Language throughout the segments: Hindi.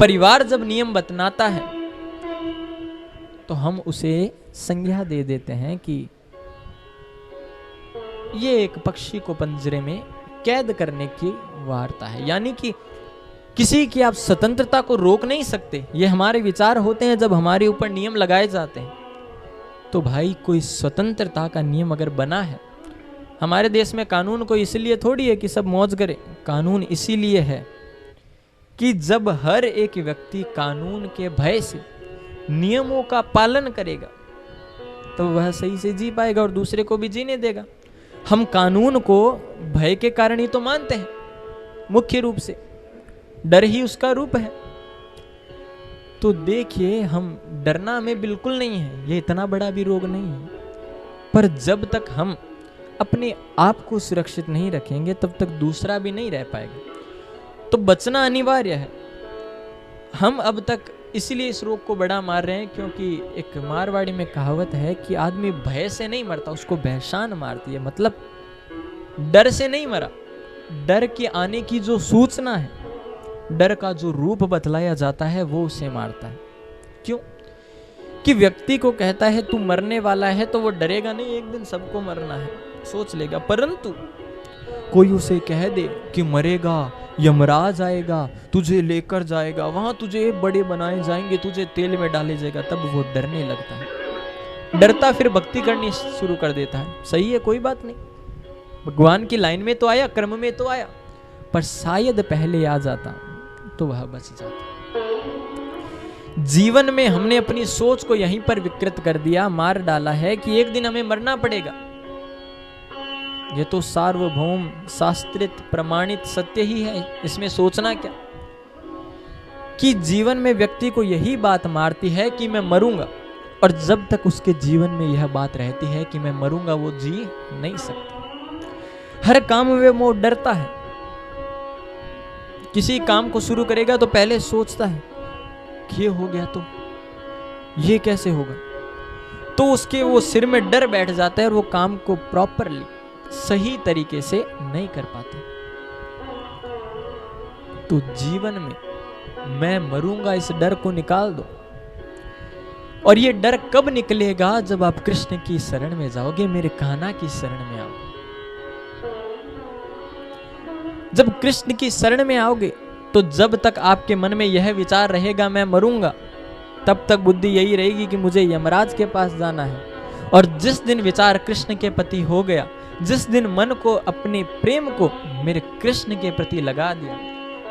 परिवार जब नियम बतनाता है तो हम उसे संज्ञा दे देते हैं कि ये एक पक्षी को पंजरे में कैद करने की वार्ता है, यानी कि किसी की आप स्वतंत्रता को रोक नहीं सकते। ये हमारे विचार होते हैं जब हमारे ऊपर नियम लगाए जाते हैं। तो भाई कोई स्वतंत्रता का नियम अगर बना है, हमारे देश में कानून कोई इसलिए थोड़ी है कि सब मौज करे, कानून इसीलिए है कि जब हर एक व्यक्ति कानून के भय से नियमों का पालन करेगा तो वह सही से जी पाएगा और दूसरे को भी जीने देगा। हम कानून को भय के कारण ही तो मानते हैं, मुख्य रूप से डर ही उसका रूप है। तो देखिए, हम डरना हमें बिल्कुल नहीं है, ये इतना बड़ा भी रोग नहीं है, पर जब तक हम अपने आप को सुरक्षित नहीं रखेंगे तब तक दूसरा भी नहीं रह पाएगा। तो बचना अनिवार्य है। हम अब तक इसलिए इस रोग को बड़ा मार रहे हैं क्योंकि एक मारवाड़ी में कहावत है कि आदमी भय से नहीं मरता, उसको भयशान मारती है। मतलब डर से नहीं मरा, डर के आने की जो सूचना है, डर का जो रूप बतलाया जाता है वो उसे मारता है। क्यों? कि व्यक्ति को कहता है तू मरने वाला है तो वो डरेगा नहीं, एक दिन सबको मरना है, सोच लेगा। परंतु कोई उसे कह दे कि मरेगा, यमराज आएगा, तुझे लेकर जाएगा, वहां तुझे बड़े बनाए जाएंगे, तुझे तेल में डाले जाएगा, तब वो डरने लगता है। डरता फिर भक्ति करनी शुरू कर देता है। सही है, कोई बात नहीं, भगवान की लाइन में तो आया, कर्म में तो आया, पर शायद पहले आ जाता तो वह बच जाता। जीवन में हमने अपनी सोच को यहीं पर विकृत कर दिया, मार डाला है कि एक दिन हमें मरना पड़ेगा। ये तो सार्वभौम शास्त्रित प्रमाणित सत्य ही है, इसमें सोचना क्या। कि जीवन में व्यक्ति को यही बात मारती है कि मैं मरूंगा, और जब तक उसके जीवन में यह बात रहती है कि मैं मरूंगा, वो जी नहीं सकता। हर काम में वो डरता है। किसी काम को शुरू करेगा तो पहले सोचता है कि ये हो गया तो ये कैसे होगा, तो उसके वो सिर में डर बैठ जाता है और वो काम को प्रॉपरली सही तरीके से नहीं कर पाते। तो जीवन में मैं मरूंगा इस डर को निकाल दो। और ये डर कब निकलेगा? जब आप कृष्ण की शरण में जाओगे, मेरे कान्हा की शरण में आओगे। जब कृष्ण की शरण में आओगे तो जब तक आपके मन में यह विचार रहेगा मैं मरूंगा, तब तक बुद्धि यही रहेगी कि मुझे यमराज के पास जाना है। और जिस दिन विचार कृष्ण के प्रति हो गया, जिस दिन मन को, अपने प्रेम को मेरे कृष्ण के प्रति लगा दिया,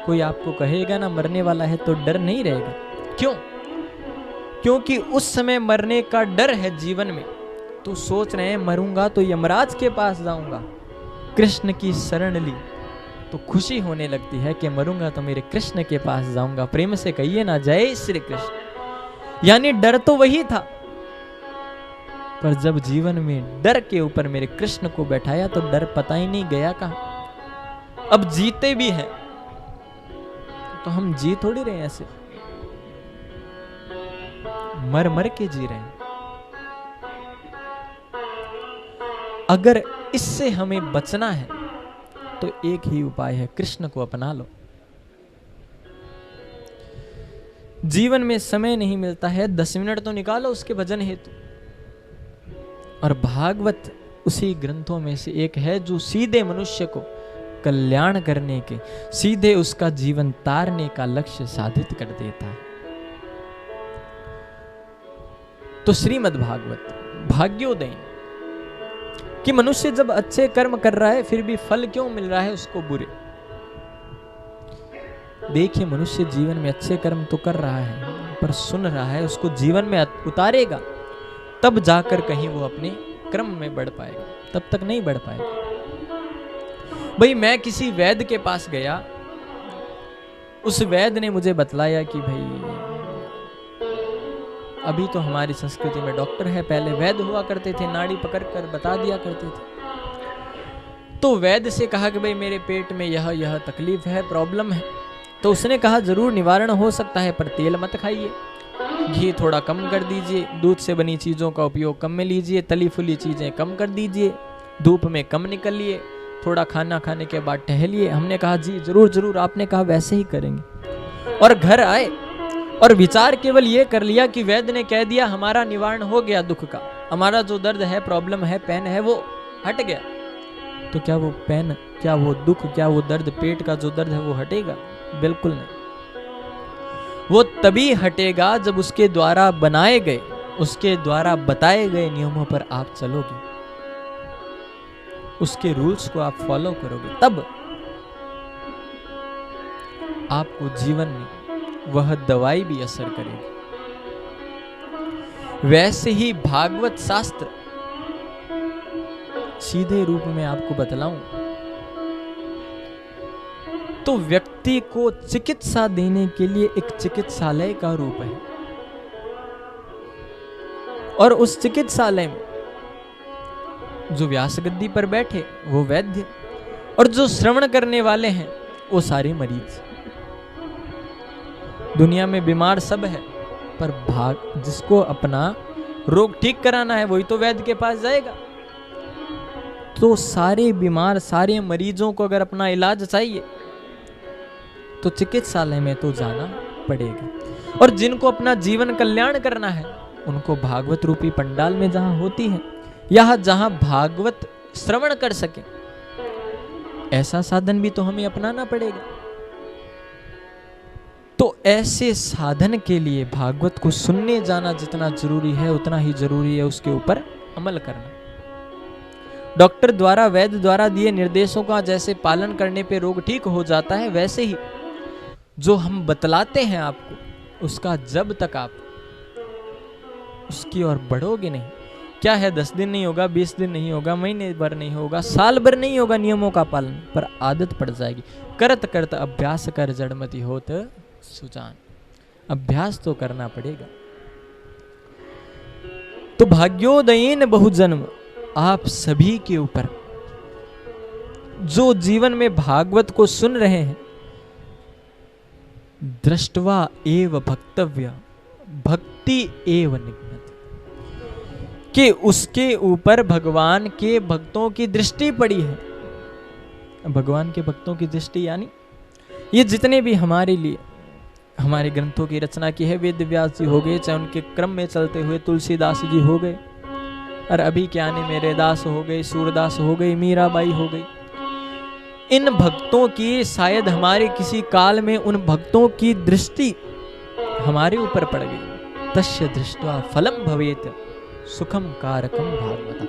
कोई आपको कहेगा ना मरने वाला है तो डर नहीं रहेगा। क्यों? क्योंकि उस समय मरने का डर है जीवन में। तो सोच रहे हैं मरूंगा तो यमराज के पास जाऊंगा। कृष्ण की शरण ली तो खुशी होने लगती है कि मरूंगा तो मेरे कृष्ण के पास जाऊंगा। प्रेम से कहिए ना, जय श्री कृष्ण। यानी डर तो वही था, पर जब जीवन में डर के ऊपर मेरे कृष्ण को बैठाया तो डर पता ही नहीं गया कहां। अब जीते भी हैं तो हम जी थोड़ी रहे, ऐसे मर मर के जी रहे हैं। अगर इससे हमें बचना है तो एक ही उपाय है, कृष्ण को अपना लो। जीवन में समय नहीं मिलता है, 10 मिनट तो निकालो उसके भजन हेतु। और भागवत उसी ग्रंथों में से एक है जो सीधे मनुष्य को कल्याण करने के, सीधे उसका जीवन तारने का लक्ष्य साधित कर देता है। तो श्रीमद् भागवत भाग्योदय कि मनुष्य जब अच्छे कर्म कर रहा है फिर भी फल क्यों मिल रहा है उसको बुरे। देखिए, मनुष्य जीवन में अच्छे कर्म तो कर रहा है, पर सुन रहा है, उसको जीवन में उतारेगा तब जाकर कहीं वो अपने क्रम में बढ़ पाएगा, तब तक नहीं बढ़ पाएगा। भाई, मैं किसी वैद्य के पास गया, उस वैद्य ने मुझे बतलाया कि भाई अभी तो हमारी संस्कृति में डॉक्टर है, पहले वैद्य हुआ करते थे, नाड़ी पकड़ कर बता दिया करते थे। तो वैद्य से कहा कि भाई मेरे पेट में यह तकलीफ है, प्रॉब्लम है। तो उसने कहा जरूर निवारण हो सकता है, पर तेल मत खाइए, घी थोड़ा कम कर दीजिए, दूध से बनी चीज़ों का उपयोग कम में लीजिए, तली फुली चीज़ें कम कर दीजिए, धूप में कम निकलिए, थोड़ा खाना खाने के बाद टहलिए। हमने कहा जी जरूर जरूर, आपने कहा वैसे ही करेंगे। और घर आए और विचार केवल ये कर लिया कि वैद्य ने कह दिया हमारा निवारण हो गया दुख का, हमारा जो दर्द है, प्रॉब्लम है, पेन है, वो हट गया, तो क्या वो पेन, क्या वो दुख, क्या वो दर्द, पेट का जो दर्द है वो हटेगा? बिल्कुल नहीं। वो तभी हटेगा जब उसके द्वारा बनाए गए, उसके द्वारा बताए गए नियमों पर आप चलोगे, उसके रूल्स को आप फॉलो करोगे, तब आपको जीवन में वह दवाई भी असर करेगी। वैसे ही भागवत शास्त्र, सीधे रूप में आपको बतलाऊं तो व्यक्ति को चिकित्सा देने के लिए एक चिकित्सालय का रूप है, और उस चिकित्सालय में जो व्यास गद्दी पर बैठे वो वैद्य, और जो श्रवण करने वाले हैं वो सारे मरीज। दुनिया में बीमार सब है, पर जिसको अपना रोग ठीक कराना है वही तो वैद्य के पास जाएगा। तो सारे बीमार, सारे मरीजों को अगर अपना इलाज चाहिए तो चिकित्सालय में तो जाना पड़ेगा, और जिनको अपना जीवन कल्याण करना है उनको भागवत रूपी पंडाल में जहां होती है, या जहां भागवत श्रवण कर सके, ऐसा साधन भी तो हमें अपनाना पड़ेगा। तो ऐसे साधन के लिए भागवत को सुनने जाना जितना जरूरी है उतना ही जरूरी है उसके ऊपर अमल करना। डॉक्टर द्वारा, वैद्य द्वारा दिए निर्देशों का जैसे पालन करने पे रोग ठीक हो जाता है, वैसे ही जो हम बतलाते हैं आपको, उसका जब तक आप उसकी ओर बढ़ोगे नहीं, क्या है 10 दिन नहीं होगा, 20 दिन नहीं होगा, महीने भर नहीं होगा, साल भर नहीं होगा नियमों का पालन, पर आदत पड़ जाएगी। करत करत अभ्यास कर जड़मति होत सुजान, अभ्यास तो करना पड़ेगा। तो भाग्योदयेन बहुजन्म, आप सभी के ऊपर जो जीवन में भागवत को सुन रहे हैं, दृष्टवा एव भक्तव्य भक्ति एव निघ्नति, कि उसके ऊपर भगवान के भक्तों की दृष्टि पड़ी है। भगवान के भक्तों की दृष्टि यानी ये जितने भी हमारे लिए हमारे ग्रंथों की रचना की है, वेद व्यास जी हो गए, चाहे उनके क्रम में चलते हुए तुलसीदास जी हो गए, और अभी के आने मेरे दास हो गए, सूरदास हो गई, मीराबाई हो गई, इन भक्तों की शायद हमारे किसी काल में उन भक्तों की दृष्टि हमारे ऊपर पड़ गई। तस्य दृष्ट्वा फलम भवेत सुखम कारकम भागवता,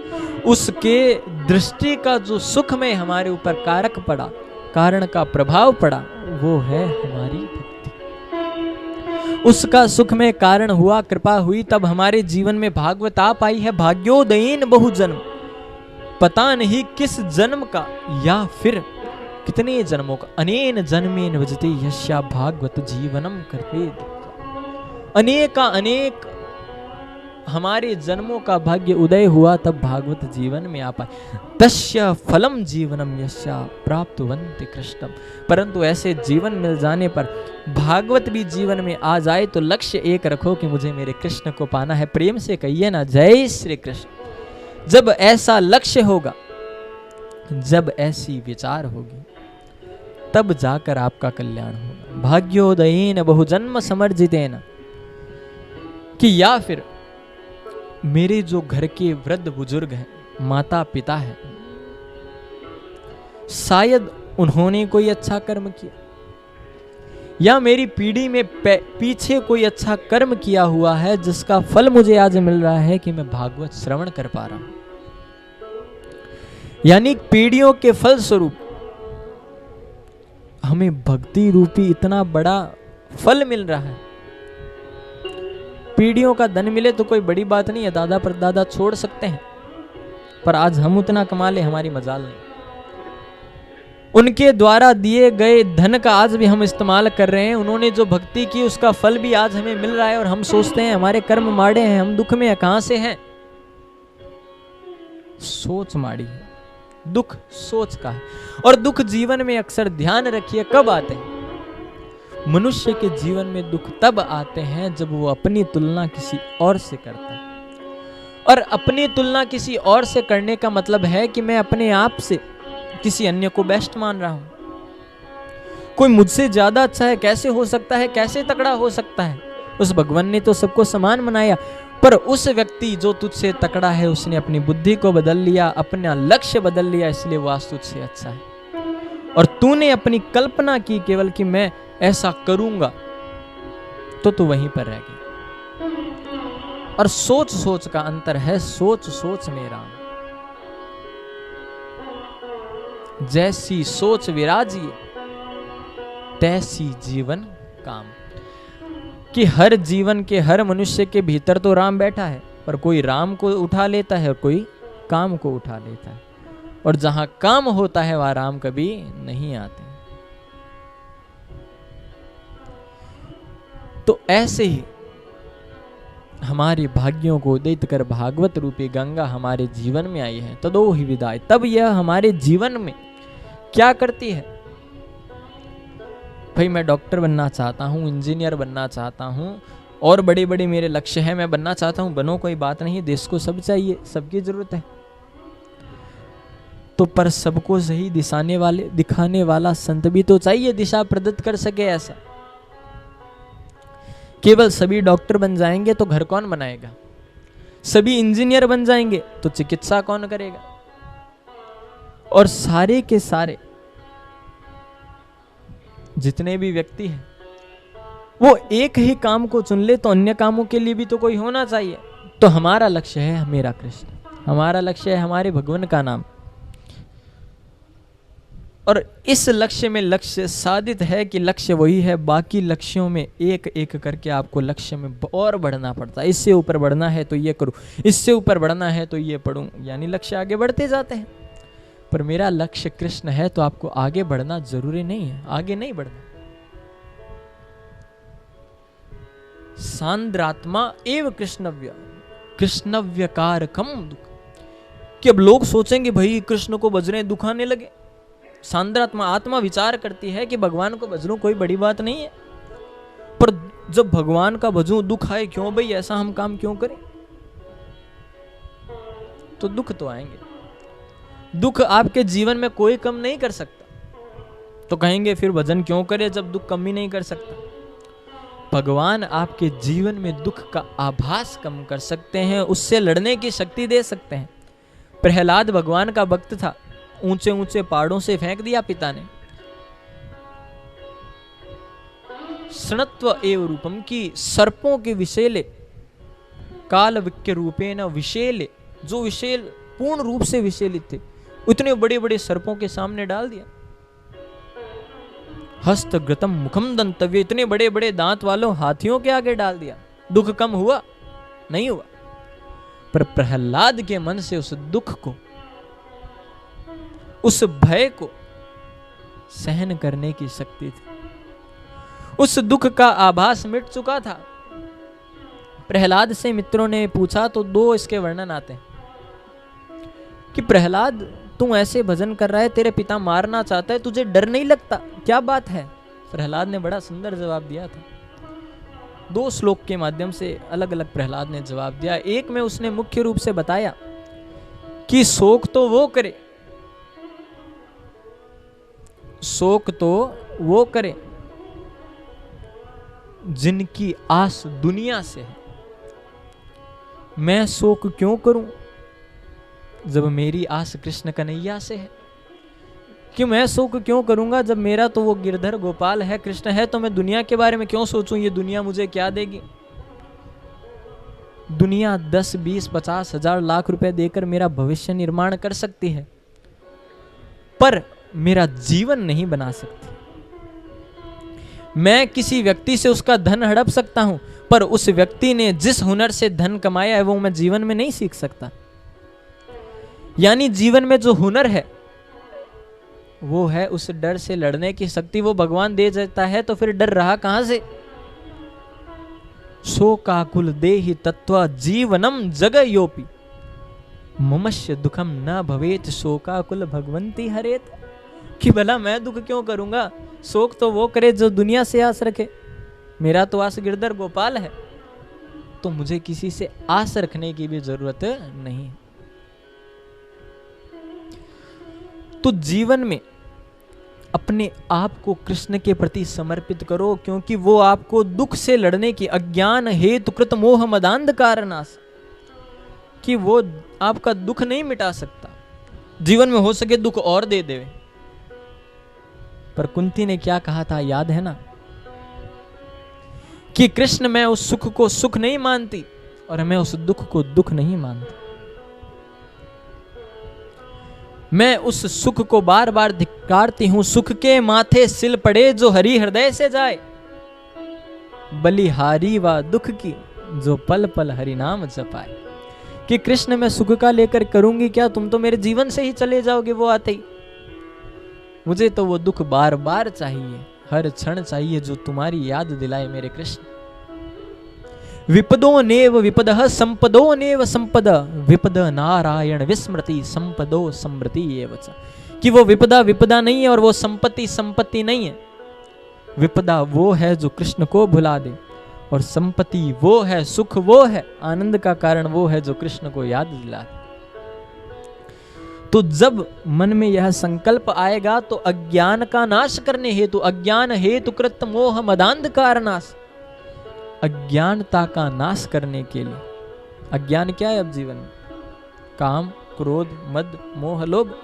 उसके दृष्टि का जो सुख में हमारे ऊपर कारक पड़ा, कारण का प्रभाव पड़ा, वो है हमारी भक्ति। उसका सुख में कारण हुआ, कृपा हुई, तब हमारे जीवन में भागवत आ पाई है। भाग्योदयेन बहुजन्म, पता नहीं किस जन्म का या फिर कितने जन्मों का, अनेन जन्मेन भजते यस्या भागवत जीवनम कर्पेद, अनेका अनेक हमारे जन्मों का भाग्य उदय हुआ तब भागवत जीवन में आ पाए। तस्य फलम जीवनम यस्या प्राप्तवन्ति कृष्णम, परंतु ऐसे जीवन मिल जाने पर, भागवत भी जीवन में आ जाए तो लक्ष्य एक रखो कि मुझे मेरे कृष्ण को पाना है। प्रेम से कहिए ना, जय श्री कृष्ण। जब ऐसा लक्ष्य होगा, जब ऐसी विचार होगी, तब जाकर आपका कल्याण होगा। भाग्योदयेन बहुजन्म समर्जितेन, कि या फिर मेरे जो घर के वृद्ध बुजुर्ग हैं, माता पिता हैं, शायद उन्होंने कोई अच्छा कर्म किया, या मेरी पीढ़ी में पीछे कोई अच्छा कर्म किया हुआ है जिसका फल मुझे आज मिल रहा है कि मैं भागवत श्रवण कर पा रहा हूं। यानी पीढ़ियों के फल स्वरूप हमें भक्ति रूपी इतना बड़ा फल मिल रहा है। पीढ़ियों का धन मिले तो कोई बड़ी बात नहीं है, दादा परदादा छोड़ सकते हैं, पर आज हम उतना कमा ले हमारी मजाल नहीं। उनके द्वारा दिए गए धन का आज भी हम इस्तेमाल कर रहे हैं, उन्होंने जो भक्ति की उसका फल भी आज हमें मिल रहा है, और हम सोचते हैं हमारे कर्म माड़े हैं, हम दुख में हैं। कहां से हैं? सोच माड़ी है, दुख सोच का है। और दुख जीवन में अक्सर ध्यान रखिए कब आते हैं? मनुष्य के जीवन में दुख तब आते हैं जब वो अपनी तुलना किसी और से करता है। और अपनी तुलना किसी और से करने का मतलब है कि मैं अपने आप से किसी अन्य को बेस्ट मान रहा हूं। कोई मुझसे ज्यादा अच्छा है, कैसे हो सकता है, कैसे तगड़ा हो सकता है? उस भगवान ने तो सबको समान बनाया, पर उस व्यक्ति जो तुझसे तकड़ा है उसने अपनी बुद्धि को बदल लिया, अपना लक्ष्य बदल लिया, इसलिए वो आज तुझसे अच्छा है। और तूने अपनी कल्पना की केवल कि मैं ऐसा करूंगा, तो तू वहीं पर रह गया। और सोच सोच का अंतर है, सोच सोच में राम। जैसी सोच विराजिए तैसी जीवन काम। कि हर जीवन के हर मनुष्य के भीतर तो राम बैठा है, पर कोई राम को उठा लेता है और कोई काम को उठा लेता है, और जहां काम होता है वहां राम कभी नहीं आते। तो ऐसे ही हमारे भाग्यों को उदित कर भागवत रूपी गंगा हमारे जीवन में आई है। तदो ही विदाय, तब यह हमारे जीवन में क्या करती है? भाई मैं डॉक्टर बनना चाहता हूँ, इंजीनियर बनना चाहता हूँ, और बड़े बड़े मेरे लक्ष्य हैं, मैं बनना चाहता हूँ। बनो, कोई बात नहीं, देश को सब चाहिए, सबकी जरूरत है। तो पर सबको सही दिखाने वाला संत भी तो चाहिए, दिशा प्रदत्त कर सके। ऐसा केवल सभी डॉक्टर बन जाएंगे तो घर कौन बनाएगा? सभी इंजीनियर बन जाएंगे तो चिकित्सा कौन करेगा? और सारे के सारे जितने भी व्यक्ति हैं वो एक ही काम को चुन ले तो अन्य कामों के लिए भी तो कोई होना चाहिए। तो हमारा लक्ष्य है मेरा कृष्ण, हमारा लक्ष्य है हमारे भगवान का नाम। और इस लक्ष्य में लक्ष्य साधित है कि लक्ष्य वही है, बाकी लक्ष्यों में एक एक करके आपको लक्ष्य में और बढ़ना पड़ता है। इससे ऊपर बढ़ना है तो ये करूं, इससे ऊपर बढ़ना है तो ये पढ़ूं, यानी लक्ष्य आगे बढ़ते जाते हैं। पर मेरा लक्ष्य कृष्ण है तो आपको आगे बढ़ना जरूरी नहीं है, आगे नहीं बढ़ना। सांद्रात्मा एव कृष्णव्य, कृष्णव्य कारकम दुख। कि अब लोग सोचेंगे भाई कृष्ण को भज रहे दुखाने लगे। सांद्रात्मा, आत्मा विचार करती है कि भगवान को भज लूं कोई बड़ी बात नहीं है, पर जब भगवान का भजूं दुख आए क्यों भाई, ऐसा हम काम क्यों करें? तो दुख तो आएंगे। दुख आपके जीवन में कोई कम नहीं कर सकता। तो कहेंगे फिर भजन क्यों करे जब दुख कम ही नहीं कर सकता? भगवान आपके जीवन में दुख का आभास कम कर सकते हैं, उससे लड़ने की शक्ति दे सकते हैं। प्रहलाद भगवान का भक्त था, ऊंचे ऊंचे पहाड़ों से फेंक दिया पिता ने। सृणत्व एव रूपम की सर्पों के विषेले, काल विक्य रूपेण विषेले, जो विषेल पूर्ण रूप से विषेलित थे, उतने बड़े बड़े सर्पों के सामने डाल दिया। हस्त ग्रतम मुखम दंतव्य, इतने बड़े बड़े दांत वालों हाथियों के आगे डाल दिया। दुख कम हुआ? नहीं हुआ। पर प्रहलाद के मन से उस दुख को, उस भय को सहन करने की शक्ति थी। उस दुख का आभास मिट चुका था। प्रहलाद से मित्रों ने पूछा तो दो इसके वर्णन आते हैं कि प्रहलाद तू ऐसे भजन कर रहा है, तेरे पिता मारना चाहता है, तुझे डर नहीं लगता? क्या बात है? प्रहलाद ने बड़ा सुंदर जवाब दिया था। 2 श्लोक के माध्यम से अलग अलग प्रहलाद ने जवाब दिया। एक में उसने मुख्य रूप से बताया कि शोक तो वो करे, शोक तो वो करे जिनकी आस दुनिया से है। मैं शोक क्यों करूं जब मेरी आस कृष्ण कन्हैया से है? कि मैं शोक क्यों करूंगा जब मेरा तो वो गिरधर गोपाल है, कृष्ण है, तो मैं दुनिया के बारे में क्यों सोचूं? ये दुनिया मुझे क्या देगी? दुनिया 10, 20, 50 हजार लाख रुपए देकर मेरा भविष्य निर्माण कर सकती है, पर मेरा जीवन नहीं बना सकती। मैं किसी व्यक्ति से उसका धन हड़प सकता हूं, पर उस व्यक्ति ने जिस हुनर से धन कमाया है वो मैं जीवन में नहीं सीख सकता। यानी जीवन में जो हुनर है वो है उस डर से लड़ने की शक्ति, वो भगवान दे देता है, तो फिर डर रहा कहां से? शोकाकुल देहि तत्व जीवनम जगयोपि ममस्य दुखम न भवेत शोकाकुल भगवंती हरेत। कि भला मैं दुख क्यों करूंगा? शोक तो वो करे जो दुनिया से आस रखे। मेरा तो आस गिरधर गोपाल है, तो मुझे किसी से आस रखने की भी जरूरत नहीं है। तो जीवन में अपने आप को कृष्ण के प्रति समर्पित करो, क्योंकि वो आपको दुख से लड़ने की, अज्ञान हेतु कृत मोह मदांधकार नाश, कि वो आपका दुख नहीं मिटा सकता, जीवन में हो सके दुख और दे दे। पर कुंती ने क्या कहा था याद है ना, कि कृष्ण मैं उस सुख को सुख नहीं मानती और मैं उस दुख को दुख नहीं मानती। मैं उस सुख को बार बार धिक्कारती हूं, सुख के माथे सिल पड़े जो हरि हृदय से जाए, बलिहारी व दुख की जो पल पल हरि नाम जपाए। कि कृष्ण मैं सुख का लेकर करूंगी क्या, तुम तो मेरे जीवन से ही चले जाओगे वो आते ही। मुझे तो वो दुख बार बार चाहिए, हर क्षण चाहिए, जो तुम्हारी याद दिलाए मेरे कृष्ण। विपदो नेव विपदः संपदो नेव संपद, विपद नारायण विस्मृति संपदो समृति एव च। कि वो विपदा विपदा नहीं है और वो संपत्ति संपत्ति नहीं है। विपदा वो है जो कृष्ण को भुला दे, और संपत्ति वो है, सुख वो है, आनंद का कारण वो है जो कृष्ण को याद दिला दे। तो जब मन में यह संकल्प आएगा तो अज्ञान का नाश करने हेतु, अज्ञान हेतु कृत मोह मदांधकार नाश, अज्ञानता का नाश करने के लिए। अज्ञान क्या है अब जीवन में? काम, क्रोध, मद, मोह, लोभ,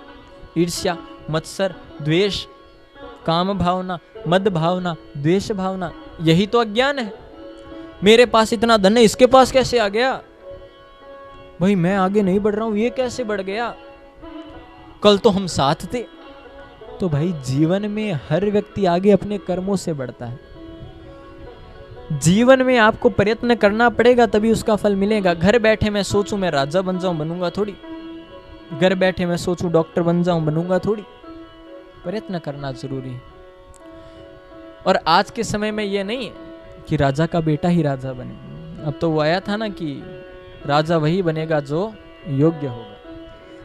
ईर्ष्या, मत्सर, द्वेष, काम भावना, मद भावना, द्वेष भावना, यही तो अज्ञान है। मेरे पास इतना धन है, इसके पास कैसे आ गया? भाई मैं आगे नहीं बढ़ रहा हूं, ये कैसे बढ़ गया? कल तो हम साथ थे। तो भाई जीवन में हर व्यक्ति आगे अपने कर्मों से बढ़ता है। जीवन में आपको प्रयत्न करना पड़ेगा तभी उसका फल मिलेगा। घर बैठे मैं सोचूं मैं राजा बन जाऊं, बनूंगा थोड़ी। घर बैठे मैं सोचूं डॉक्टर बन जाऊं, बनूंगा थोड़ी। प्रयत्न करना जरूरी है। और आज के समय में यह नहीं है कि राजा का बेटा ही राजा बने। अब तो वो आया था ना कि राजा वही बनेगा जो योग्य होगा।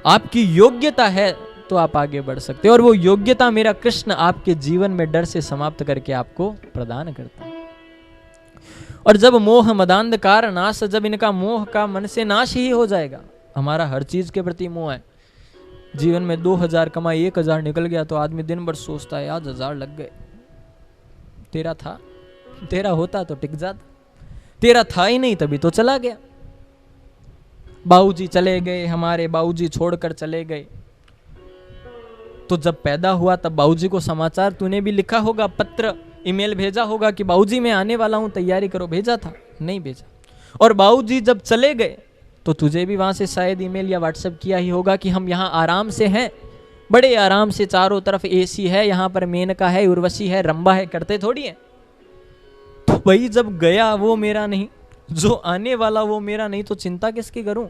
आपकी योग्यता है तो आप आगे बढ़ सकते हो, और वो योग्यता मेरा कृष्ण आपके जीवन में डर से समाप्त करके आपको प्रदान करता है। और जब मोह मदांधकार नाश, जब इनका मोह का मन से नाश ही हो जाएगा, हमारा हर चीज के प्रति मोह है। जीवन में 2000 कमाई 1000 निकल गया तो आदमी दिन भर सोचता है आज 1000 लग गए। तेरा था, तेरा होता तो टिक जाता, तेरा था ही नहीं तभी तो चला गया। बाबूजी चले गए, हमारे बाबूजी छोड़कर चले गए। तो जब पैदा हुआ तब बाबूजी को समाचार तूने भी लिखा होगा, पत्र ईमेल भेजा होगा कि बाबूजी मैं आने वाला हूं, तैयारी करो। भेजा था? नहीं भेजा। और बाबूजी जब चले गए तो तुझे भी वहां से शायद ईमेल या व्हाट्सएप किया ही होगा कि हम यहाँ आराम से हैं, बड़े आराम से, चारों तरफ एसी है, यहाँ पर मेनका है, उर्वशी है, रंबा है, करते थोड़ी है। तो भाई जब गया वो मेरा नहीं, जो आने वाला वो मेरा नहीं, तो चिंता किसकी करूं?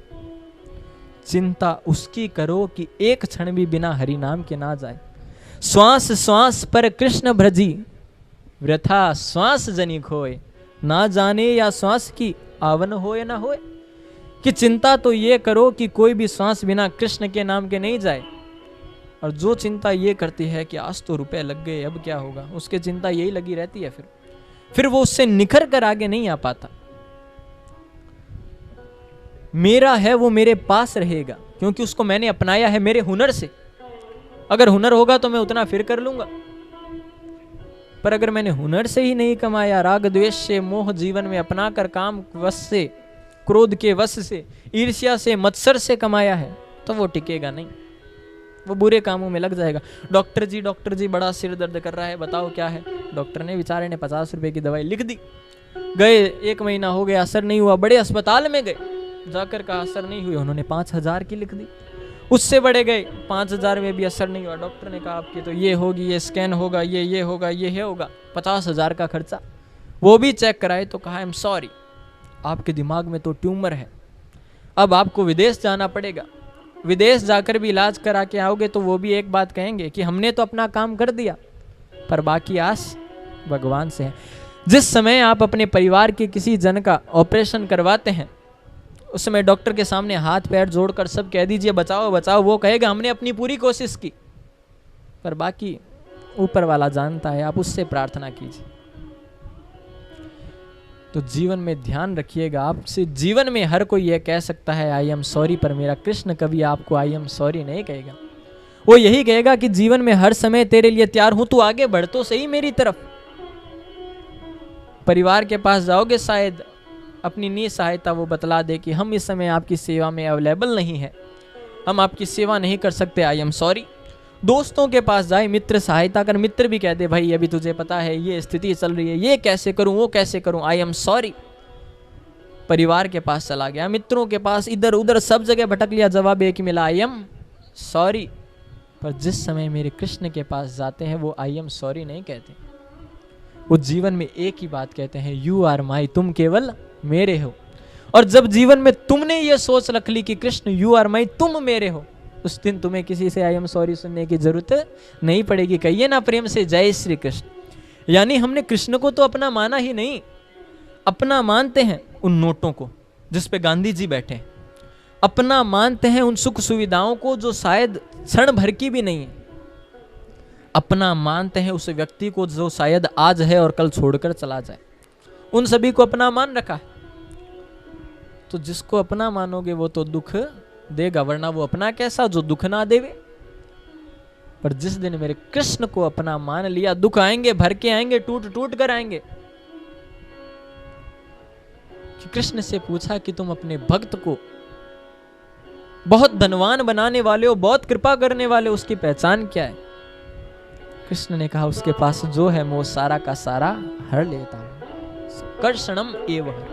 चिंता उसकी करो कि एक क्षण भी बिना हरि नाम के ना जाए। श्वास श्वास पर कृष्ण भ्रजी, वृथा श्वास जनी खोए, ना जाने या श्वास की आवन होए ना होए। कि चिंता तो ये करो कि कोई भी श्वास बिना कृष्ण के नाम के नहीं जाए। और जो चिंता ये करती है कि आज तो रुपए लग गए, अब क्या होगा, उसके चिंता यही लगी रहती है, फिर वो उससे निखर कर आगे नहीं आ पाता। मेरा है वो मेरे पास रहेगा, क्योंकि उसको मैंने अपनाया है मेरे हुनर से। अगर हुनर होगा तो मैं उतना फिर कर लूंगा, पर अगर मैंने हुनर से ही नहीं कमाया, राग द्वेष से, मोह जीवन में अपना कर, काम वश से, क्रोध के वश से, ईर्ष्या से, मत्सर से कमाया है, तो वो टिकेगा नहीं, वो बुरे कामों में लग जाएगा। डॉक्टर जी बड़ा सिर दर्द कर रहा है, बताओ क्या है? डॉक्टर ने बेचारे ने 50 रुपए की दवाई लिख दी। गए, 1 महीना हो गया, असर नहीं हुआ। बड़े अस्पताल में गए, जाकर कहा असर नहीं हुई, उन्होंने 5000 की लिख दी। उससे बड़े गए, 5000 में भी असर नहीं हुआ। डॉक्टर ने कहा आपकी तो ये होगी, ये स्कैन होगा, ये होगा, ये होगा, 50,000 का खर्चा। वो भी चेक कराए तो कहा आई एम सॉरी, आपके दिमाग में तो ट्यूमर है, अब आपको विदेश जाना पड़ेगा। विदेश जाकर भी इलाज करा के आओगे तो वो भी एक बात कहेंगे कि हमने तो अपना काम कर दिया, पर बाकी आस भगवान से है। जिस समय आप अपने परिवार के किसी जन का ऑपरेशन करवाते हैं, उस समय डॉक्टर के सामने हाथ पैर जोड़कर सब कह दीजिए बचाओ बचाओ, वो कहेगा हमने अपनी पूरी कोशिश की, पर बाकी ऊपर वाला जानता है, आप उससे प्रार्थना कीजिए। तो जीवन में ध्यान रखिएगा, आपसे जीवन में हर कोई यह कह सकता है आई एम सॉरी, पर मेरा कृष्ण कभी आपको आई एम सॉरी नहीं कहेगा। वो यही कहेगा कि जीवन में हर समय तेरे लिए तैयार हूं, तू आगे बढ़ तो सही मेरी तरफ। परिवार के पास जाओगे, शायद अपनी निसहायता वो बतला दे कि हम इस समय आपकी सेवा में अवेलेबल नहीं है, हम आपकी सेवा नहीं कर सकते, आई एम सॉरी। दोस्तों के पास जाए, मित्र सहायता कर, मित्र भी कहते भाई अभी तुझे पता है ये स्थिति चल रही है, ये कैसे करूं वो कैसे करूं, आई एम सॉरी। परिवार के पास चला गया, मित्रों के पास, इधर उधर सब जगह भटक लिया, जवाब एक ही मिला, आई एम सॉरी। पर जिस समय मेरे कृष्ण के पास जाते हैं वो आई एम सॉरी नहीं कहते, वो जीवन में एक ही बात कहते हैं, यू आर माई, तुम केवल मेरे हो। और जब जीवन में तुमने ये सोच रख ली कि कृष्ण यू आर माई, तुम मेरे हो, उस दिन तुम्हें किसी से आई एम सॉरी सुनने की जरूरत नहीं पड़ेगी। कहिए ना प्रेम से जय श्री कृष्ण। यानी हमने कृष्ण को तो अपना माना ही नहीं, अपना मानते हैं उन नोटों को जिस पे गांधी जी बैठे हैं, अपना मानते हैं उन सुख सुविधाओं को जो शायद क्षण भर की भी नहीं है, अपना मानते हैं उस व्यक्ति को जो शायद आज है और कल छोड़कर चला जाए, उन सभी को अपना मान रखा है। तो जिसको अपना मानोगे वो तो दुख देगा, वरना वो अपना कैसा जो दुख ना देवे। पर जिस दिन मेरे कृष्ण को अपना मान लिया, दुख आएंगे, भर के आएंगे, टूट टूट कर आएंगे। कि कृष्ण से पूछा कि तुम अपने भक्त को बहुत धनवान बनाने वाले हो, बहुत कृपा करने वाले हो, उसकी पहचान क्या है? कृष्ण ने कहा उसके पास जो है मैं वो सारा का सारा हर लेता हूं, कर्षणम एवं,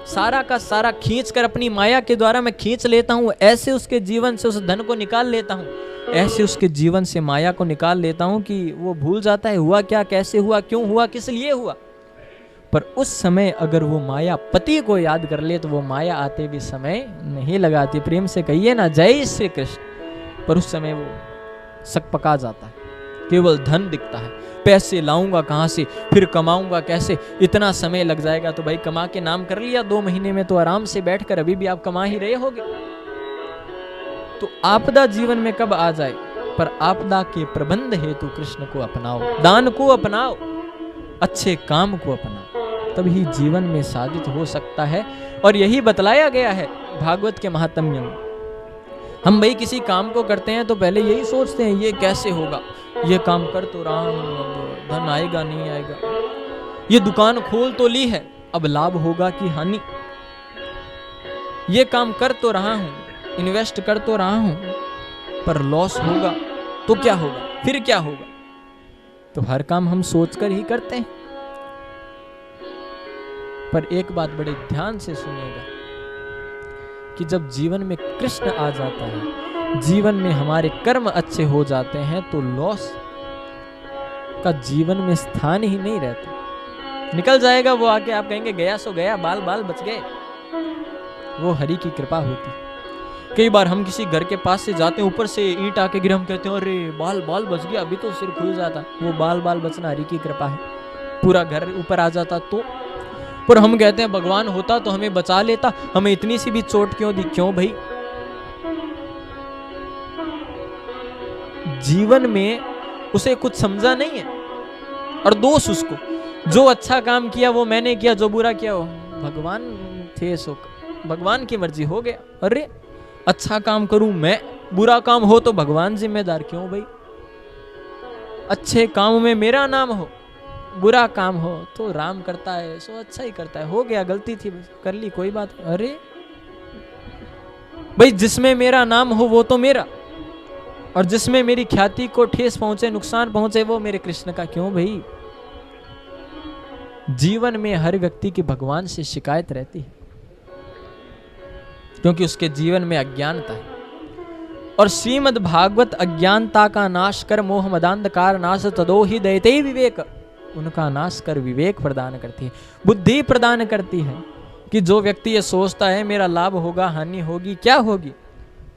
सारा का सारा खींच कर अपनी माया के द्वारा मैं खींच लेता हूं। ऐसे उसके जीवन से उस धन को निकाल लेता हूं, ऐसे उसके जीवन से माया को निकाल लेता हूं कि वो भूल जाता है हुआ क्या, कैसे हुआ, क्यों हुआ, किस लिए हुआ। पर उस समय अगर वो माया पति को याद कर ले तो वो माया आते भी समय नहीं लगाती। प्रेम से कहिए ना जय श्री कृष्ण। पर उस समय वो सकपका जाता है, केवल धन दिखता है, पैसे लाऊंगा कहां से, फिर कमाऊंगा कैसे, इतना समय लग जाएगा। तो भाई कमा के नाम कर लिया 2 महीने में, तो आराम से बैठकर अभी भी आप कमा ही रहे होगे। तो आपदा जीवन में कब आ जाए, पर आपदा के प्रबंध हेतु कृष्ण को अपनाओ, दान को अपनाओ, अच्छे काम को अपनाओ, तभी जीवन में साधित हो सकता है। और यही बतलाया गया है भागवत के महात्म्य में। हम भाई किसी काम को करते हैं तो पहले यही सोचते हैं ये कैसे होगा, ये काम कर तो रहा हूं, धन आएगा नहीं आएगा, ये दुकान खोल तो ली है, अब लाभ होगा कि हानि, ये काम कर तो रहा हूं, इन्वेस्ट कर तो रहा हूं, पर लॉस होगा तो क्या होगा, फिर क्या होगा। तो हर काम हम सोचकर ही करते हैं। पर एक बात बड़े ध्यान से सुनिएगा कि जब जीवन में कृष्ण आ जाता है, जीवन में हमारे कर्म अच्छे हो जाते हैं, तो लॉस का जीवन में स्थान ही नहीं रहता। निकल जाएगा वो आके, आप कहेंगे गया सो गया, बाल बाल बच गए, वो हरि की कृपा होती। कई बार हम किसी घर के पास से जाते हैं, ऊपर से ईंट आके गिरे, हम कहते हैं अरे बाल बाल बच गया, अभी तो सिर खुल जाता। वो बाल बाल बचना हरि की कृपा है, पूरा घर ऊपर आ जाता तो। पर हम कहते हैं भगवान होता तो हमें बचा लेता, हमें इतनी सी भी चोट क्यों दी। क्यों भाई, जीवन में उसे कुछ समझा नहीं है और दोष उसको, जो अच्छा काम किया वो मैंने किया, जो बुरा किया वो भगवान थे, सो भगवान की मर्जी हो गया। अरे अच्छा काम करूं मैं, बुरा काम हो तो भगवान जिम्मेदार। क्यों भाई, अच्छे काम में मेरा नाम हो, बुरा काम हो तो राम करता है, सो अच्छा ही करता है, हो गया, गलती थी कर ली, कोई बात। अरे भाई जिसमें मेरा नाम हो वो तो मेरा, और जिसमें मेरी ख्याति को ठेस पहुंचे, नुकसान पहुंचे, वो मेरे कृष्ण का। क्यों भाई, जीवन में हर व्यक्ति की भगवान से शिकायत रहती है, क्योंकि उसके जीवन में अज्ञानता है। और श्रीमद् भागवत अज्ञानता का नाश कर मोह मदांधकार नाश तदो ही दयते विवेक, उनका नाश कर विवेक प्रदान करती है, बुद्धि प्रदान करती है। कि जो व्यक्ति ये सोचता है मेरा लाभ होगा, हानि होगी, क्या होगी,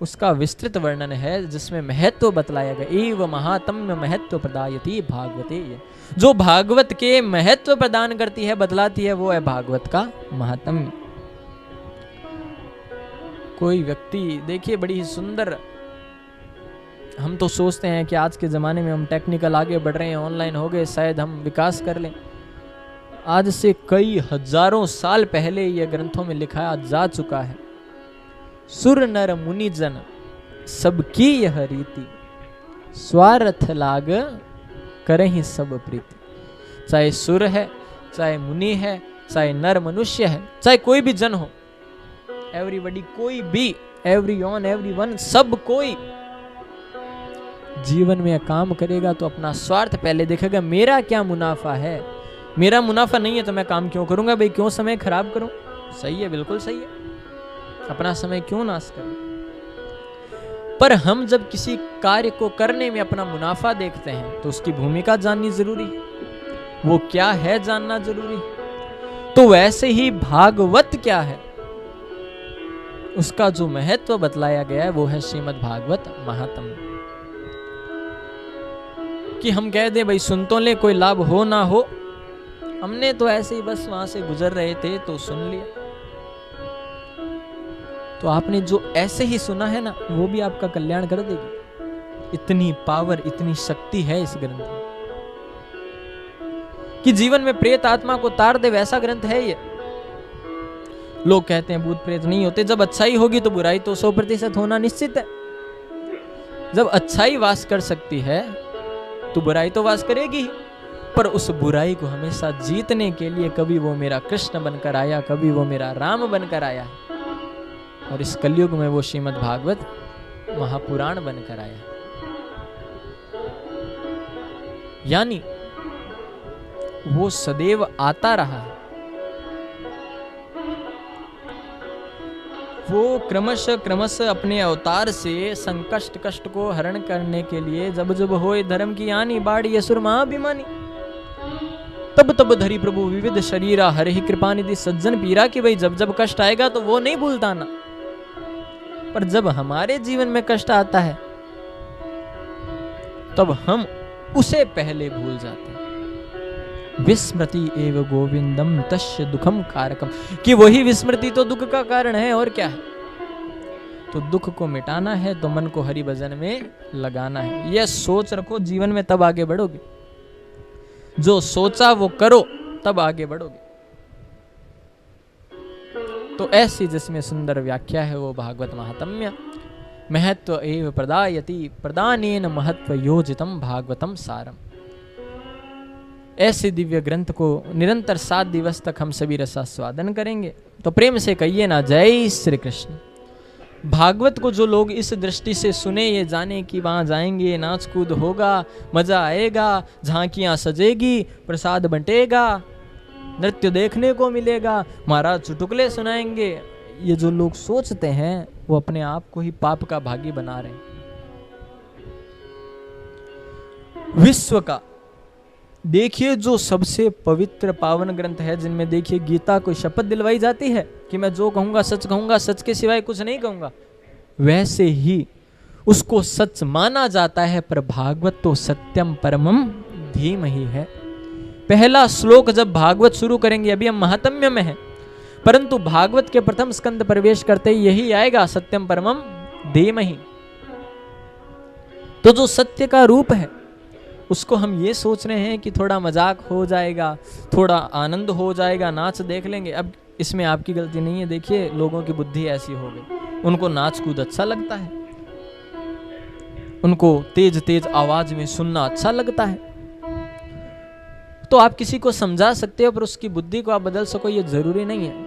उसका विस्तृत वर्णन है जिसमें महत्व बतलाया गया। एव महात्म्य महत्व प्रदायति भागवते, जो भागवत के महत्व प्रदान करती है, बतलाती है, वो है भागवत का महात्म्य। कोई व्यक्ति देखिए बड़ी सुंदर, हम तो सोचते हैं कि आज के ज़माने में हम टेक्निकल आगे बढ़ रहे हैं, ऑनलाइन हो गए, शायद हम विकास कर लें। आज से कई हजारों साल पहले यह ग्रंथों में लिखा जा चुका है। सुर नर मुनि जन सबकी यह रीति, स्वार्थ लाग करे ही सब प्रीति। चाहे सुर है, चाहे मुनि है, चाहे नर मनुष्य है, चाहे कोई भी जन हो, एवरीबडी, कोई भी, एवरीवन, एवरीवन, सब कोई जीवन में काम करेगा तो अपना स्वार्थ पहले देखेगा। मेरा क्या मुनाफा है? मेरा मुनाफा नहीं है तो मैं काम क्यों करूंगा भाई? क्यों समय खराब करूं? सही है, बिल्कुल सही है, अपना समय क्यों नाश करूं? पर हम जब किसी कार्य को करने में अपना मुनाफा देखते हैं तो उसकी भूमिका जाननी जरूरी है, वो क्या है जानना जरूरी है। तो वैसे ही भागवत क्या है, उसका जो महत्व बतलाया गया है वो है श्रीमद् भागवत महात्म्य। कि हम कह दें भाई सुन तो ले, कोई लाभ हो ना हो, हमने तो ऐसे ही बस वहां से गुजर रहे थे तो सुन लिया। तो आपने जो ऐसे ही सुना है ना, वो भी आपका कल्याण कर देगी। इतनी पावर, इतनी शक्ति है इस ग्रंथ में कि जीवन में प्रेत आत्मा को तार दे, वैसा ग्रंथ है ये। लोग कहते हैं भूत प्रेत नहीं होते। जब अच्छाई होगी तो बुराई तो 100% होना निश्चित है। जब अच्छाई वास कर सकती है तो बुराई तो वास करेगी ही। पर उस बुराई को हमेशा जीतने के लिए कभी वो मेरा कृष्ण बनकर आया, कभी वो मेरा राम बनकर आया, और इस कलयुग में वो श्रीमद् भागवत महापुराण बनकर आया। यानी वो सदैव आता रहा है। वो क्रमशः अपने अवतार से संकष्ट कष्ट को हरण करने के लिए जब जब होए धर्म की आनी, बाड़ी असुर महाभिमानी, तब तब धरी प्रभु विविध शरीरा, हरे ही कृपा निधि सज्जन पीरा। कि भाई जब जब कष्ट आएगा तो वो नहीं भूलता ना, पर जब हमारे जीवन में कष्ट आता है तब हम उसे पहले भूल जाते हैं। विस्मृति एव गोविंदम तस्य दुखम कारकम, कि वही विस्मृति तो दुख का कारण है, और क्या है। तो दुख को मिटाना है तो मन को हरि भजन में लगाना है। यह सोच रखो, जीवन में तब आगे बढ़ोगे। जो सोचा वो करो, तब आगे बढ़ोगे। तो ऐसी जिसमें सुंदर व्याख्या है वो भागवत महात्म्य। महत्व एव प्रदायति प्रदानेन महत्व योजितम भागवतम सारम। ऐसे दिव्य ग्रंथ को निरंतर 7 दिवस तक हम सभी रसास्वादन करेंगे। तो प्रेम से कहिए ना, जय श्री कृष्ण। भागवत को जो लोग इस दृष्टि से सुने, ये जाने कि वहां जाएंगे, नाच कूद होगा, मजा आएगा, झांकियां सजेगी, प्रसाद बंटेगा, नृत्य देखने को मिलेगा, महाराज चुटकुले सुनाएंगे, ये जो लोग सोचते हैं वो अपने आप को ही पाप का भागी बना रहे हैं। विश्व का देखिए जो सबसे पवित्र पावन ग्रंथ है, जिनमें देखिए गीता को शपथ दिलवाई जाती है कि मैं जो कहूंगा सच कहूंगा, सच के सिवाय कुछ नहीं कहूंगा, वैसे ही उसको सच माना जाता है। पर भागवत तो सत्यम परमम धीमहि है। पहला श्लोक जब भागवत शुरू करेंगे, अभी हम महात्म्य में हैं, परंतु भागवत के प्रथम स्कंद प्रवेश करते ही यही आएगा, सत्यम परमम धीमहि। तो जो सत्य का रूप है उसको हम ये सोच रहे हैं कि थोड़ा मजाक हो जाएगा, थोड़ा आनंद हो जाएगा, नाच देख लेंगे। अब इसमें आपकी गलती नहीं है। देखिए लोगों की बुद्धि ऐसी हो गई, उनको नाच कूद अच्छा लगता है, उनको तेज तेज आवाज में सुनना अच्छा लगता है। तो आप किसी को समझा सकते हो, पर उसकी बुद्धि को आप बदल सको ये जरूरी नहीं है।